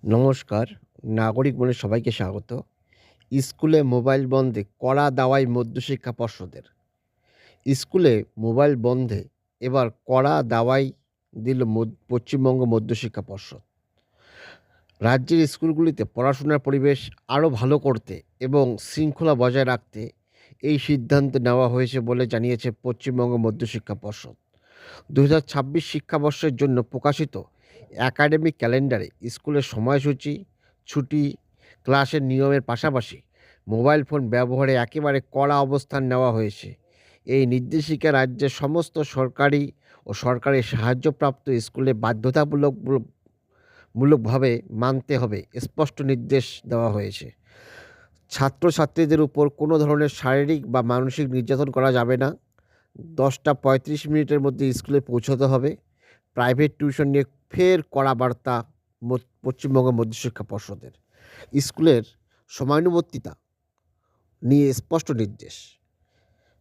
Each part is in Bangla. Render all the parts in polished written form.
নমস্কার। নাগরিক মনে সবাইকে স্বাগত। স্কুলে মোবাইল বন্ধে কড়া দাওয়াই মধ্যশিক্ষা পর্ষদের। স্কুলে মোবাইল বন্ধে এবার কড়া দাওয়াই দিল পশ্চিমবঙ্গ মধ্যশিক্ষা পর্ষদ। রাজ্যের স্কুলগুলিতে পড়াশোনার পরিবেশ আরও ভালো করতে এবং শৃঙ্খলা বজায় রাখতে এই সিদ্ধান্ত নেওয়া হয়েছে বলে জানিয়েছে পশ্চিমবঙ্গ মধ্যশিক্ষা পর্ষদ। ২০২৬ শিক্ষাবর্ষের জন্য প্রকাশিত একাডেমিক ক্যালেন্ডারে স্কুলের সময়সূচি, ছুটি, ক্লাসের নিয়মের পাশাপাশি মোবাইল ফোন ব্যবহারে একেবারে কড়া অবস্থান নেওয়া হয়েছে। এই নির্দেশিকা রাজ্যের সমস্ত সরকারি ও সরকারি সাহায্যপ্রাপ্ত স্কুলে মূলকভাবে মানতে হবে স্পষ্ট নির্দেশ দেওয়া হয়েছে। ছাত্রছাত্রীদের উপর কোনো ধরনের শারীরিক বা মানসিক নির্যাতন করা যাবে না। 10:35 মধ্যে স্কুলে পৌঁছতে হবে। প্রাইভেট টিউশন নিয়ে ফের কড়া বার্তা পশ্চিমবঙ্গ মধ্যশিক্ষা পর্ষদের। স্কুলের সময়ানুবর্তিতা নিয়ে স্পষ্ট নির্দেশ।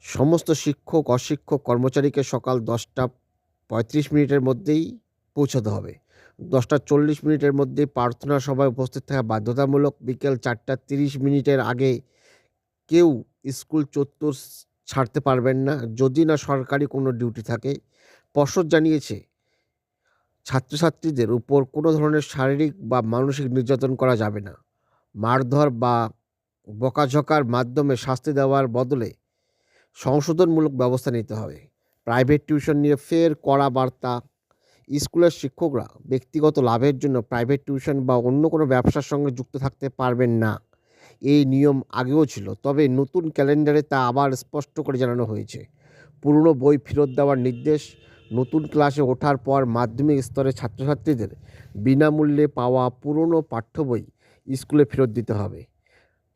সমস্ত শিক্ষক, অশিক্ষক কর্মচারীকে সকাল 10:35 মধ্যেই পৌঁছাতে হবে। 10:40 মধ্যে প্রার্থনা সভায় উপস্থিত থাকা বাধ্যতামূলক। বিকেল 4:30 আগে কেউ স্কুল চত্বর ছাড়তে পারবেন না, যদি না সরকারি কোনো ডিউটি থাকে। পর্ষদ জানিয়েছে, ছাত্রছাত্রীদের উপর কোনো ধরনের শারীরিক বা মানসিক নির্যাতন করা যাবে না। মারধর বা বকাঝকার মাধ্যমে শাস্তি দেওয়ার বদলে সংশোধনমূলক ব্যবস্থা নিতে হবে। প্রাইভেট টিউশন নিয়ে ফের কড়া বার্তা। স্কুলের শিক্ষকরা ব্যক্তিগত লাভের জন্য প্রাইভেট টিউশন বা অন্য কোনো ব্যবসার সঙ্গে যুক্ত থাকতে পারবেন না। এই নিয়ম আগেও ছিল, তবে নতুন ক্যালেন্ডারে তা আবার স্পষ্ট করে জানানো হয়েছে। পুরনো বই ফেরত দেওয়ার নির্দেশ। নতুন ক্লাসে ওঠার পর মাধ্যমিক স্তরের ছাত্রছাত্রীদের বিনামূল্যে পাওয়া পুরনো পাঠ্য বই স্কুলে ফেরত দিতে হবে।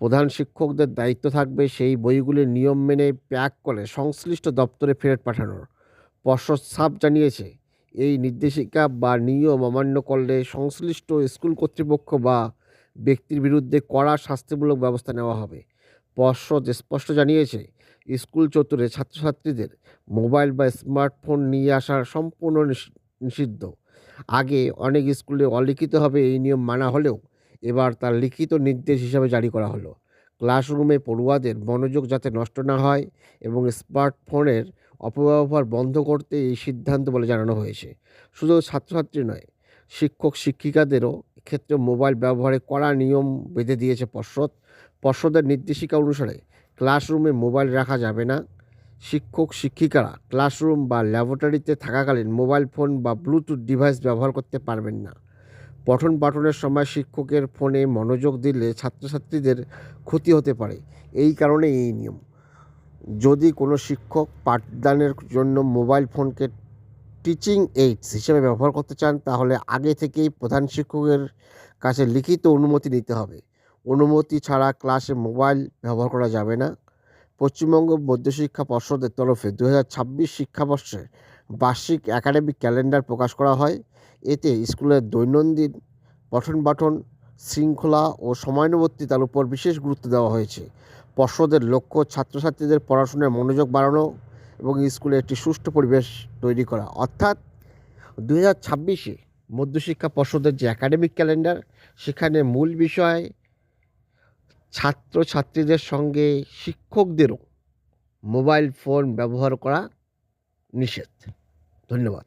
প্রধান শিক্ষকদের দায়িত্ব থাকবে সেই বইগুলির নিয়ম মেনে প্যাক করে সংশ্লিষ্ট দপ্তরে ফেরত পাঠানোর। পর্ষদ সাফ জানিয়েছে, এই নির্দেশিকা বা নিয়ম অমান্য করলে সংশ্লিষ্ট স্কুল কর্তৃপক্ষ বা ব্যক্তির বিরুদ্ধে কড়া শাস্তিমূলক ব্যবস্থা নেওয়া হবে। পর্ষদ স্পষ্ট জানিয়েছে, স্কুল চত্বরে ছাত্রছাত্রীদের মোবাইল বা স্মার্টফোন নিয়ে আসা সম্পূর্ণ নিষিদ্ধ। আগে অনেক স্কুলে অলিখিতভাবে এই নিয়ম মানা হলেও এবার তার লিখিত নির্দেশ হিসাবে জারি করা হলো। ক্লাসরুমে পড়ুয়াদের মনোযোগ যাতে নষ্ট না হয় এবং স্মার্টফোনের অপব্যবহার বন্ধ করতে এই সিদ্ধান্ত বলে জানানো হয়েছে। শুধু ছাত্রছাত্রী নয়, শিক্ষক শিক্ষিকাদেরও ক্ষেত্রে মোবাইল ব্যবহারে কড়া নিয়ম বেঁধে দিয়েছে পর্ষদ। পর্ষদের নির্দেশিকা অনুসারে ক্লাসরুমে মোবাইল রাখা যাবে না। শিক্ষক শিক্ষিকারা ক্লাসরুম বা ল্যাবরেটরিতে থাকাকালীন মোবাইল ফোন বা ব্লুটুথ ডিভাইস ব্যবহার করতে পারবেন না। পঠন পাঠনের সময় শিক্ষকের ফোনে মনোযোগ দিলে ছাত্রছাত্রীদের ক্ষতি হতে পারে, এই কারণে এই নিয়ম। যদি কোনো শিক্ষক পাঠদানের জন্য মোবাইল ফোনকে টিচিং এইডস হিসেবে ব্যবহার করতে চান, তাহলে আগে থেকেই প্রধান শিক্ষকের কাছে লিখিত অনুমতি নিতে হবে। অনুমতি ছাড়া ক্লাসে মোবাইল ব্যবহার করা যাবে না। পশ্চিমবঙ্গ মধ্যশিক্ষা পর্ষদের তরফে 2026 শিক্ষাবর্ষের বার্ষিক একাডেমিক ক্যালেন্ডার প্রকাশ করা হয়। এতে স্কুলের দৈনন্দিন পঠন পাঠন, শৃঙ্খলা ও সময়ানুবর্তিতার উপর বিশেষ গুরুত্ব দেওয়া হয়েছে। পর্ষদের লক্ষ্য ছাত্রছাত্রীদের পড়াশোনায় মনোযোগ বাড়ানো এবং স্কুলে একটি সুষ্ঠু পরিবেশ তৈরি করা। অর্থাৎ 2026 মধ্যশিক্ষা পর্ষদের যে একাডেমিক ক্যালেন্ডার, সেখানে মূল বিষয় ছাত্রছাত্রীদের সঙ্গে শিক্ষকদেরও মোবাইল ফোন ব্যবহার করা নিষেধ। ধন্যবাদ।